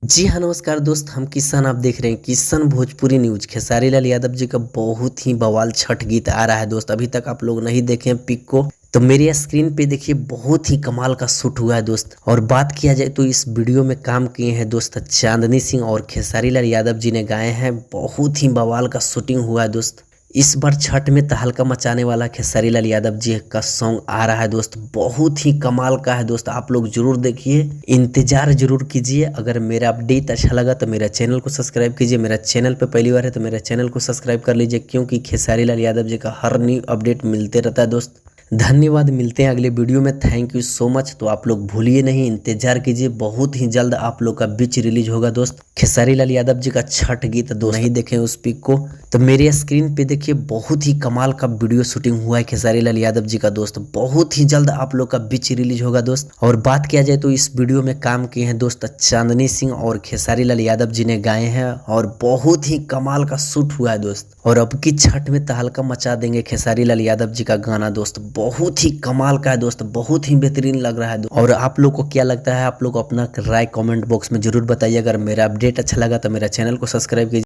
जी हाँ, नमस्कार दोस्त। हम किशन, आप देख रहे हैं किशन भोजपुरी न्यूज। खेसारी लाल यादव जी का बहुत ही बवाल छठ गीत आ रहा है दोस्त। अभी तक आप लोग नहीं देखे हैं पिक को, तो मेरी स्क्रीन पे देखिए, बहुत ही कमाल का शूट हुआ है दोस्त। और बात किया जाए तो इस वीडियो में काम किए हैं दोस्त चांदनी सिंह और खेसारी लाल यादव जी ने गाए हैं। बहुत ही बवाल का शूटिंग हुआ है दोस्त। इस बार छठ में तहलका मचाने वाला खेसारी लाल यादव जी का सॉन्ग आ रहा है दोस्त। बहुत ही कमाल का है दोस्त, आप लोग जरूर देखिए, इंतजार जरूर कीजिए। अगर मेरा अपडेट अच्छा लगा तो मेरा चैनल को सब्सक्राइब कीजिए। मेरा चैनल पे पहली बार है तो मेरा चैनल को सब्सक्राइब कर लीजिए, क्योंकि खेसारी लाल यादव जी का हर न्यू अपडेट मिलते रहता है दोस्त। धन्यवाद, मिलते हैं अगले वीडियो में। Thank you so much. तो आप लोग भूलिए नहीं, इंतजार कीजिए, बहुत ही जल्द आप लोग का बीच रिलीज होगा दोस्त। खेसारी लाल यादव जी का छठ गीत दोस्त नहीं देखे उस पिक को, तो मेरी स्क्रीन पे देखिए, बहुत ही कमाल का वीडियो शूटिंग हुआ है खेसारी लाल यादव जी का दोस्त। बहुत ही जल्द आप लोग का बीच रिलीज होगा दोस्त। और बात किया जाए तो इस वीडियो में काम किए हैं दोस्त चांदनी सिंह और खेसारी लाल यादव जी ने गाए हैं, और बहुत ही कमाल का शूट हुआ है दोस्त। और अब की छठ में तहलका मचा देंगे खेसारी लाल यादव जी का गाना दोस्त। बहुत ही कमाल का है दोस्त, बहुत ही बेहतरीन लग रहा है दोस्त। और आप लोग को क्या लगता है, आप लोग अपना राय कमेंट बॉक्स में जरूर बताइए। अगर मेरा अपडेट अच्छा लगा तो मेरा चैनल को सब्सक्राइब कीजिए।